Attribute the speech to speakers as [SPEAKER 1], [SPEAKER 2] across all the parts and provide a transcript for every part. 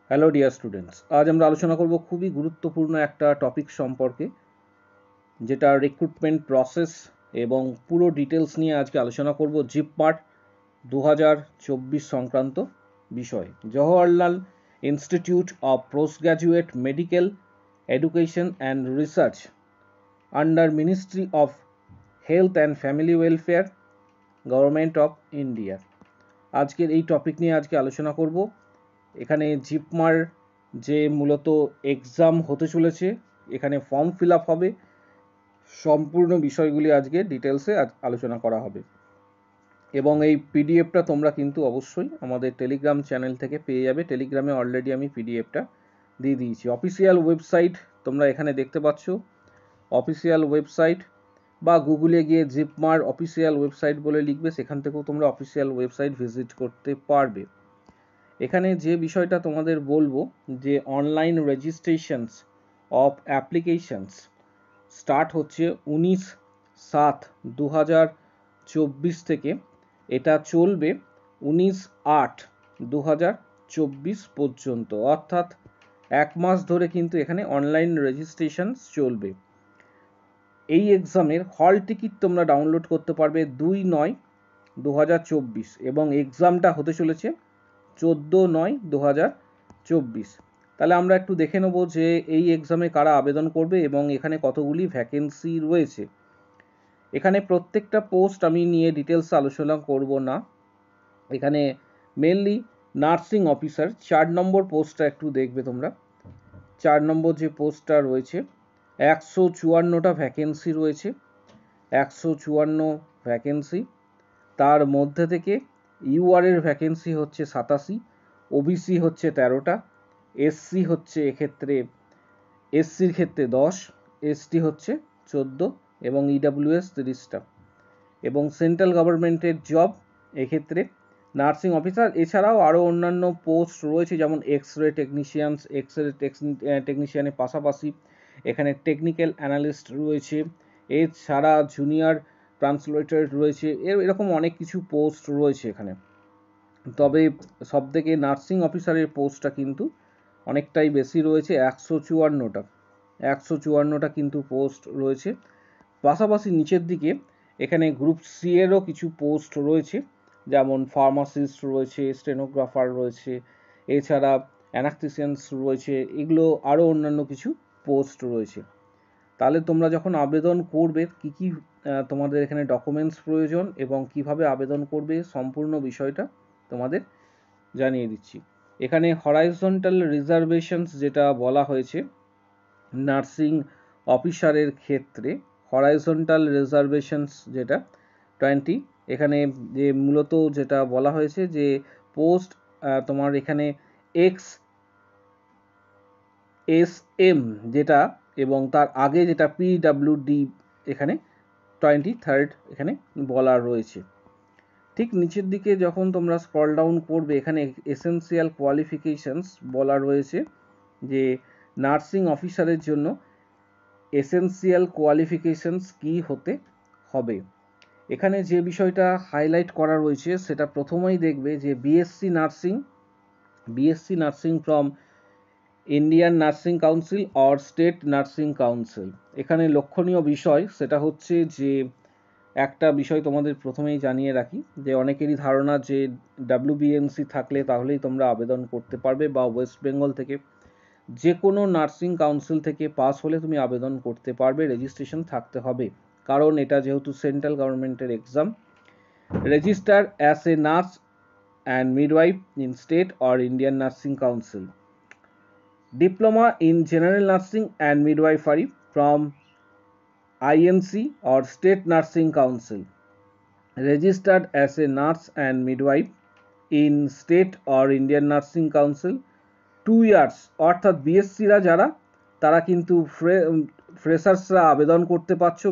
[SPEAKER 1] Hello dear students, আজ আমরা আলোচনা করব খুবই গুরুত্বপূর্ণ একটা টপিক সম্পর্কে, যেটা রিক্রুটমেন্ট প্রসেস এবং পুরো ডিটেলস নিয়ে আজকে আলোচনা করব। জিপমার্ট 2024 সংক্রান্ত বিষয়। Jawaharlal institute of post graduate medical education and research under ministry of health and family welfare, government of India. আজকের এই টপিক নিয়ে আজকে আলোচনা করব। এখানে জিপমার যে মূলত এক্সাম হতে চলেছে, এখানে ফর্ম ফিল আপ হবে, সম্পূর্ণ বিষয়গুলি আজকে ডিটেলসে আলোচনা করা হবে। এবং এই পিডিএফটা তোমরা কিন্তু অবশ্যই আমাদের টেলিগ্রাম চ্যানেল থেকে পেয়ে যাবে। টেলিগ্রামে অলরেডি আমি পিডিএফটা দিয়ে দিয়েছি। অফিসিয়াল ওয়েবসাইট তোমরা এখানে দেখতে পাচ্ছ, অফিসিয়াল ওয়েবসাইট, বা গুগলে গিয়ে জিপমার অফিসিয়াল ওয়েবসাইট বলে লিখবে, সেখান থেকেও তোমরা অফিসিয়াল ওয়েবসাইট ভিজিট করতে পারবে। এখানে যে বিষয়টা তোমাদের বলবো, যে online registrations of applications start হচ্ছে 19/7/2024 থেকে। এটা চলবে 19/8/2024 পর্যন্ত, অর্থাৎ এক মাস ধরে কিন্তু এখানে অনলাইন রেজিস্ট্রেশন চলবে। এই এক্সামের হল টিকিট তোমরা ডাউনলোড করতে পারবে 2/9/2024 এবং এক্সামটা হতে চলেছে 14/9/2024। তাহলে আমরা একটু দেখে নেব যে এই এক্সামে কারা আবেদন করবে এবং এখানে কতগুলি ভ্যাকেন্সি রয়েছে। এখানে প্রত্যেকটা পোস্ট আমি নিয়ে ডিটেলস আলোচনা করব না। এখানে মেনলি নার্সিং অফিসার 4 নম্বর পোস্টটা একটু দেখবে তোমরা। 4 নম্বর যে পোস্টটা রয়েছে, 154টা ভ্যাকেন্সি রয়েছে, 154 ভ্যাকেন্সি। তার মধ্যে থেকে ইউআরের ভ্যাকেন্সি হচ্ছে 87, ওবিসি হচ্ছে 13টা, এসসি হচ্ছে এক্ষেত্রে এসসির ক্ষেত্রে 10, এসটি হচ্ছে 14 এবং ইডাব্লিউএস 30টা। এবং সেন্ট্রাল গভর্নমেন্টের জব এক্ষেত্রে নার্সিং অফিসার, এছাড়াও আরও অন্যান্য পোস্ট রয়েছে, যেমন এক্স রে টেকনিশিয়ানের পাশাপাশি এখানে টেকনিক্যাল অ্যানালিস্ট রয়েছে, এছাড়া জুনিয়র ট্রান্সলেটর রয়েছে, এরকম অনেক কিছু পোস্ট রয়েছে এখানে। তবে সবথেকে নার্সিং অফিসারের পোস্টটা কিন্তু অনেকটাই বেশি রয়েছে, 154টা কিন্তু পোস্ট রয়েছে। পাশাপাশি নিচের দিকে এখানে গ্রুপ সি এরও কিছু পোস্ট রয়েছে, যেমন ফার্মাসিস্ট রয়েছে, স্টেনোগ্রাফার রয়েছে, এছাড়া অ্যানাস্থেসিয়ান্স রয়েছে, এগুলো আরও অন্যান্য কিছু পোস্ট রয়েছে। তাহলে তোমরা যখন আবেদন করবে কি কি তোমাদের এখানে ডকুমেন্টস প্রয়োজন এবং কিভাবে আবেদন করবে, সম্পূর্ণ বিষয়টা তোমাদের জানিয়ে দিচ্ছি। এখানে হরাইজন্টাল রিজার্ভেশনস যেটা বলা হয়েছে নার্সিং অফিসারের ক্ষেত্রে, হরাইজন্টাল রিজার্ভেশনস যেটা 20, এখানে যে মূলত যেটা বলা হয়েছে যে পোস্ট তোমার এখানে XSM যেটা এবং তার আগে যেটা PWD এখানে 23rd এখানে বলা রয়েছে। ঠিক নিচের দিকে যখন তোমরা স্ক্রল ডাউন করবে, এখানে এসেনশিয়াল কোয়ালিফিকেশনস বলা রয়েছে যে নার্সিং অফিসারের জন্য এসেনশিয়াল কোয়ালিফিকেশনস কি হতে হবে। এখানে যে বিষয়টা হাইলাইট করা রয়েছে সেটা প্রথমেই দেখবে যে BSc nursing from Indian nursing council or state nursing council. এখানে লক্ষণীয় বিষয় সেটা হচ্ছে যে একটা বিষয় তোমাদের প্রথমেই জানিয়ে রাখি, যে অনেকেরই ধারণা যে WBNC থাকলে তাহলেই তোমরা আবেদন করতে পারবে, বা ওয়েস্ট বেঙ্গল থেকে যে কোনো নার্সিং কাউন্সিল থেকে পাস হলে তুমি আবেদন করতে পারবে, রেজিস্ট্রেশন থাকতে হবে, কারণ এটা যেহেতু সেন্ট্রাল গভর্নমেন্টের exam. Register as a nurse and midwife in state or Indian nursing council. Diploma in general nursing and midwifery from INC or State Nursing Council. Registered as a nurse and midwife in State or Indian Nursing Council 2 years, অর্থাৎ বিএসসিরা যারা তারা কিন্তু ফ্রেশার্সরা আবেদন করতে পারছো।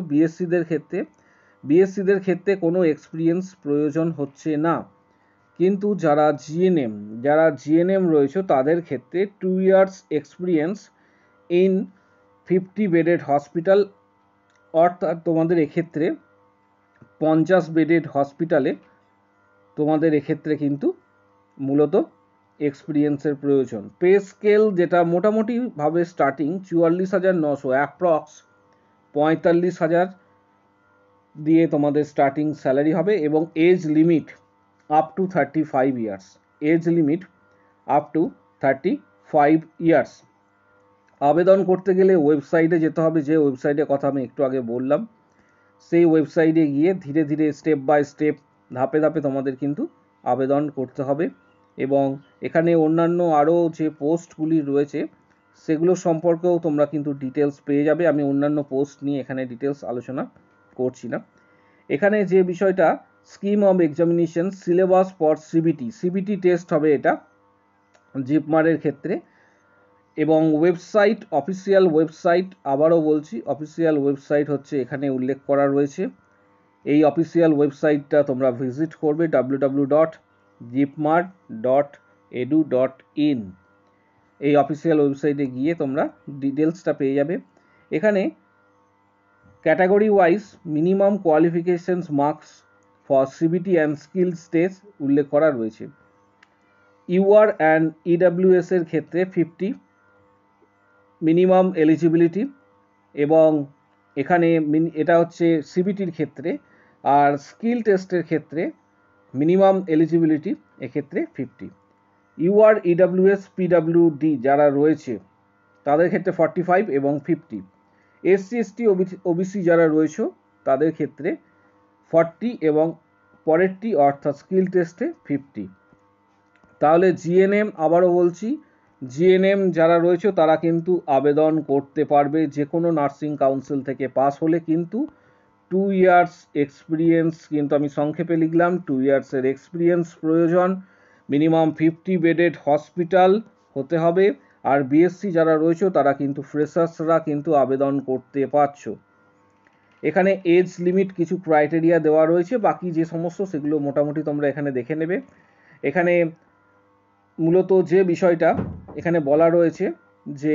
[SPEAKER 1] বিএসসিদের ক্ষেত্রে কোনো experience প্রয়োজন হচ্ছে না, কিন্তু যারা জিএনএম রয়েছে তাদের ক্ষেত্রে 2 years experience in 50 bedded hospital, অর্থাৎ তোমাদের এক্ষেত্রে 50 বেডেড হসপিটালে তোমাদের এক্ষেত্রে কিন্তু মূলত এক্সপিরিয়েন্সের প্রয়োজন। পে স্কেল যেটা মোটামুটিভাবে স্টার্টিং 44,900, অ্যাপ্রক্স 45,000 দিয়ে তোমাদের স্টার্টিং স্যালারি হবে, এবং age limit up to 35 years, age limit up to 35 years. আবেদন করতে গেলে ওয়েবসাইটে যেতে হবে, যে ওয়েবসাইটের কথা আমি একটু আগে বললাম, সেই ওয়েবসাইটে গিয়ে ধীরে ধীরে স্টেপ বাই স্টেপ ধাপে ধাপে তোমাদের কিন্তু আবেদন করতে হবে। এবং এখানে অন্যান্য আরও যে পোস্টগুলি রয়েছে সেগুলো সম্পর্কেও তোমরা কিন্তু ডিটেলস পেয়ে যাবে। আমি অন্যান্য পোস্ট নিয়ে এখানে ডিটেলস আলোচনা করছি না। এখানে যে বিষয়টা, scheme of examination, syllabus for CBT test হবে এটা জিপমারের ক্ষেত্রে। এবং ওয়েবসাইট, অফিসিয়াল ওয়েবসাইট, আবারও বলছি অফিসিয়াল ওয়েবসাইট হচ্ছে এখানে উল্লেখ করা রয়েছে। এই অফিসিয়াল ওয়েবসাইটটা তোমরা ভিজিট করবে www.jipmar.edu.in। এই অফিসিয়াল ওয়েবসাইটে গিয়ে তোমরা ডিটেলসটা পেয়ে যাবে। এখানে category wise minimum qualifications marks for CBT and skills test উল্লেখ করা রয়েছে। ইউআর অ্যান্ড ইডাব্লিউএস এর ক্ষেত্রে 50 মিনিমাম এলিজিবিলিটি, এবং এখানে এটা হচ্ছে সিবিটির ক্ষেত্রে। আর স্কিল টেস্টের ক্ষেত্রে মিনিমাম এলিজিবিলিটি এক্ষেত্রে 50। ইউআর, ইডাব্লিউএস, পিডাব্লিউডি যারা রয়েছে তাদের ক্ষেত্রে 45 এবং 50। এসসি এসটি ওবিসি যারা রয়েছে তাদের ক্ষেত্রে 40 এবং পরেরটি অর্থাৎ স্কিল টেস্টে 50। তাহলে জিএনএম, আবারও বলছি জিএনএম যারা রয়েছে তারা কিন্তু আবেদন করতে পারবে। যে কোনো নার্সিং কাউন্সিল থেকে পাস হলে কিন্তু 2 ইয়ার্স এক্সপিরিয়েন্স, কিন্তু আমি সংক্ষেপে লিখলাম 2 ইয়ার্সের এক্সপিরিয়েন্স প্রয়োজন। মিনিমাম 50 বেডেড হসপিটাল হতে হবে। আর বিএসসি যারা রয়েছে তারা কিন্তু ফ্রেশার্সরা কিন্তু আবেদন করতে পারছো। এখানে এজ লিমিট কিছু ক্রাইটেরিয়া দেওয়া রয়েছে, বাকি যে সমস্ত সেগুলো মোটামুটি তোমরা এখানে দেখে নেবে। এখানে মূলত যে বিষয়টা এখানে বলা রয়েছে যে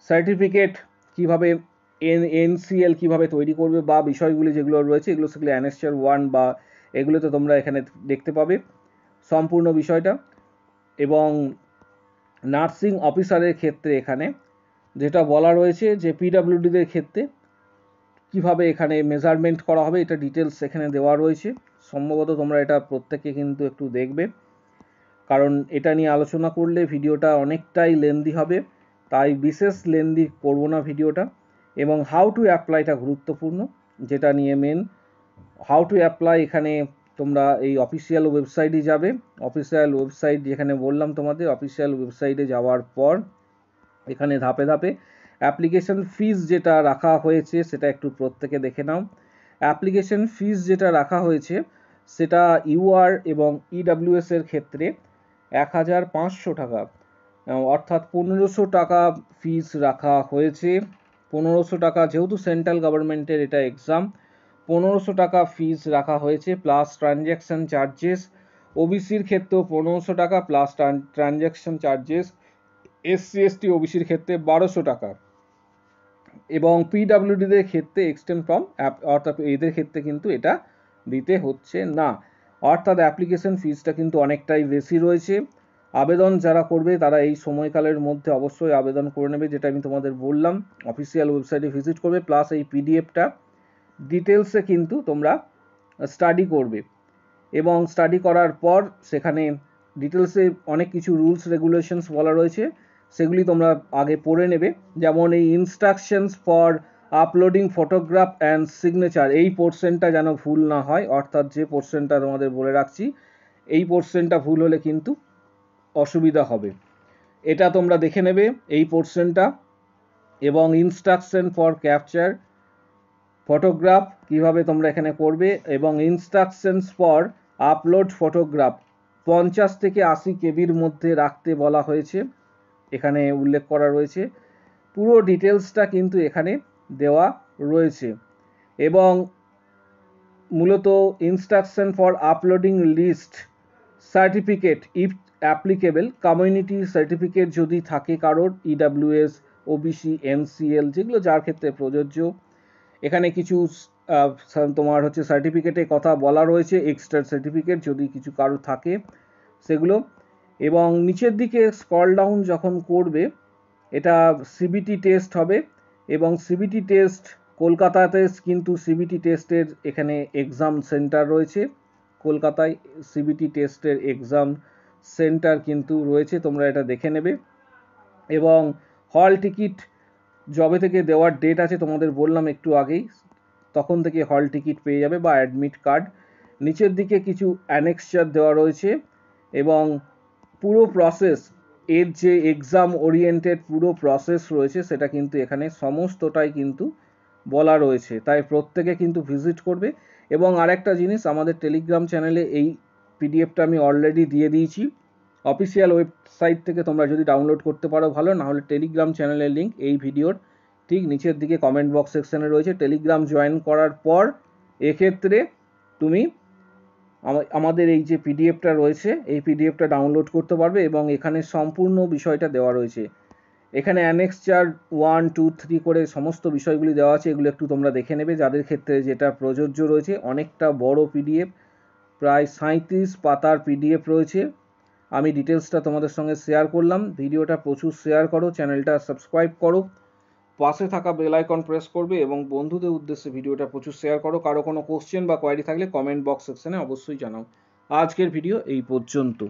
[SPEAKER 1] সার্টিফিকেট কিভাবে এনসিএল কিভাবে তৈরি করবে, বা বিষয়গুলি যেগুলো রয়েছে এগুলো সেগুলো অ্যানেক্সার 1 বা এগুলোতে তোমরা এখানে দেখতে পাবে সম্পূর্ণ বিষয়টা। এবং নার্সিং অফিসারের ক্ষেত্রে এখানে যেটা বলা রয়েছে যে পিডাব্লিউডিদের ক্ষেত্রে কিভাবে এখানে মেজারমেন্ট করা হবে, এটা ডিটেলস এখানে দেওয়া রয়েছে। সম্ভবত তোমরা এটা প্রত্যেকে কিন্তু একটু দেখবে, কারণ এটা নিয়ে আলোচনা করলে ভিডিওটা অনেকটাই লেন্দি হবে, তাই বিশেষ লেন্দি করব না ভিডিওটা। এবং হাউ টু অ্যাপ্লাইটা গুরুত্বপূর্ণ, যেটা নিয়ে মেন হাউ টু অ্যাপ্লাই। এখানে তোমরা এই অফিসিয়াল ওয়েবসাইটে যাবে, অফিসিয়াল ওয়েবসাইট যেখানে বললাম তোমাদের, অফিসিয়াল ওয়েবসাইটে যাওয়ার পর এখানে ধাপে ধাপে অ্যাপ্লিকেশন ফিস যেটা রাখা হয়েছে সেটা একটু প্রত্যেকে দেখে নাও। অ্যাপ্লিকেশন ফিস যেটা রাখা হয়েছে সেটা ইউআর এবং ইডাব্লিউএস এর ক্ষেত্রে 1,500 টাকা, অর্থাৎ 1500 টাকা ফিস রাখা হয়েছে। 1500 টাকা, যেহেতু সেন্ট্রাল গভর্নমেন্টের এটা এক্সাম, 1500 টাকা ফিস রাখা হয়েছে প্লাস ট্রানজ্যাকশন চার্জেস। ওবিসির ক্ষেত্রেও 1500 টাকা plus transaction charges. SC ST ওবিসির ক্ষেত্রে 1200 টাকা। এবং পিডাব্লিউডিদের ক্ষেত্রে এক্সটেন্ড ফ্রম অর্থাৎ এদের ক্ষেত্রে কিন্তু এটা দিতে হচ্ছে না, অর্থাৎ অ্যাপ্লিকেশন ফিসটা কিন্তু অনেকটাই বেশি রয়েছে। আবেদন যারা করবে তারা এই সময়কালের মধ্যে অবশ্যই আবেদন করে নেবে, যেটা আমি তোমাদের বললাম। অফিসিয়াল ওয়েবসাইটে ভিজিট করবে, প্লাস এই পিডিএফটা ডিটেলসে কিন্তু তোমরা স্টাডি করবে। এবং স্টাডি করার পর সেখানে ডিটেলসে অনেক কিছু রুলস রেগুলেশনস বলা রয়েছে, সেগুলি তোমরা আগে পড়ে নেবে। যেমন এই instructions for uploading photograph and signature, এই পোর্শনটা যেন ভুল না হয়, অর্থাৎ যে পোর্শনটা তোমাদের বলে রাখছি এই পোর্শনটা ভুল হলে কিন্তু অসুবিধা হবে, এটা তোমরা দেখে নেবে এই পোর্শনটা। এবং ইনস্ট্রাকশন ফর ক্যাপচার ফটোগ্রাফ কিভাবে তোমরা এখানে করবে, এবং ইনস্ট্রাকশনস ফর আপলোড ফটোগ্রাফ 50 থেকে 80 কেবির মধ্যে রাখতে বলা হয়েছে, এখানে উল্লেখ করা রয়েছে। পুরো ডিটেলসটা কিন্তু এখানে দেওয়া রয়েছে। এবং মূলত instruction for uploading list certificate if applicable, community certificate যদি থাকে কারোর, ইডাব্লিউএস, ওবিসি, এনসিএল, যেগুলো যার ক্ষেত্রে প্রযোজ্য। এখানে কিছু তোমার হচ্ছে সার্টিফিকেটের কথা বলা রয়েছে, এক্সট্রা সার্টিফিকেট যদি কিছু কারো থাকে সেগুলো। এবং নিচের দিকে স্ক্রল ডাউন যখন করবে এটা সিবিটি টেস্ট হবে এবং সিবিটি টেস্ট কলকাতাতে কিন্তু সিবিটি টেস্টের এখানে এক্সাম সেন্টার রয়েছে, কলকাতায় সিবিটি টেস্টের এক্সাম সেন্টার কিন্তু রয়েছে, তোমরা এটা দেখে নেবে। এবং হল টিকিট যবে থেকে দেওয়ার ডেট আছে তোমাদের বললাম একটু আগেই, তখন থেকে হল টিকিট পেয়ে যাবে বা অ্যাডমিট কার্ড। নিচের দিকে কিছু অ্যানেক্সচার দেওয়া রয়েছে এবং পুরো প্রসেস, এর যে এক্সাম ওরিয়েন্টেড পুরো প্রসেস রয়েছে সেটা কিন্তু এখানে সমস্তটাই কিন্তু বলা রয়েছে, তাই প্রত্যেকে কিন্তু ভিজিট করবে। এবং আরেকটা জিনিস, আমাদের টেলিগ্রাম চ্যানেলে এই পিডিএফটা আমি অলরেডি দিয়ে দিয়েছি, অফিসিয়াল ওয়েবসাইট থেকে তোমরা যদি ডাউনলোড করতে পারো ভালো, না হলে টেলিগ্রাম চ্যানেলের লিঙ্ক এই ভিডিওর ঠিক নিচের দিকে কমেন্ট বক্স সেকশনে রয়েছে। টেলিগ্রাম জয়েন করার পর এক্ষেত্রে তুমি আমাদের এই যে পিডিএফটা রয়েছে এই পিডিএফটা ডাউনলোড করতে পারবে এবং এখানে সম্পূর্ণ বিষয়টা দেওয়া রয়েছে। এখানে অ্যানেক্সচার 1, 2, 3 করে সমস্ত বিষয়গুলি দেওয়া আছে, এগুলো একটু তোমরা দেখে নেবে যাদের ক্ষেত্রে যেটা প্রযোজ্য রয়েছে। অনেকটা বড় পিডিএফ, প্রায় 37 পাতার পিডিএফ রয়েছে। আমি ডিটেলসটা তোমাদের সঙ্গে শেয়ার করলাম। ভিডিওটা প্রচুর শেয়ার করো, চ্যানেলটা সাবস্ক্রাইব করো, পাশে থাকা বেল আইকন প্রেস করবে এবং বন্ধুদের উদ্দেশ্যে ভিডিওটা প্রচুর শেয়ার করো। কারো কোনো কোশ্চেন বা কোয়ারি থাকলে কমেন্ট বক্স সেকশনে অবশ্যই জানাও। আজকের ভিডিও এই পর্যন্ত।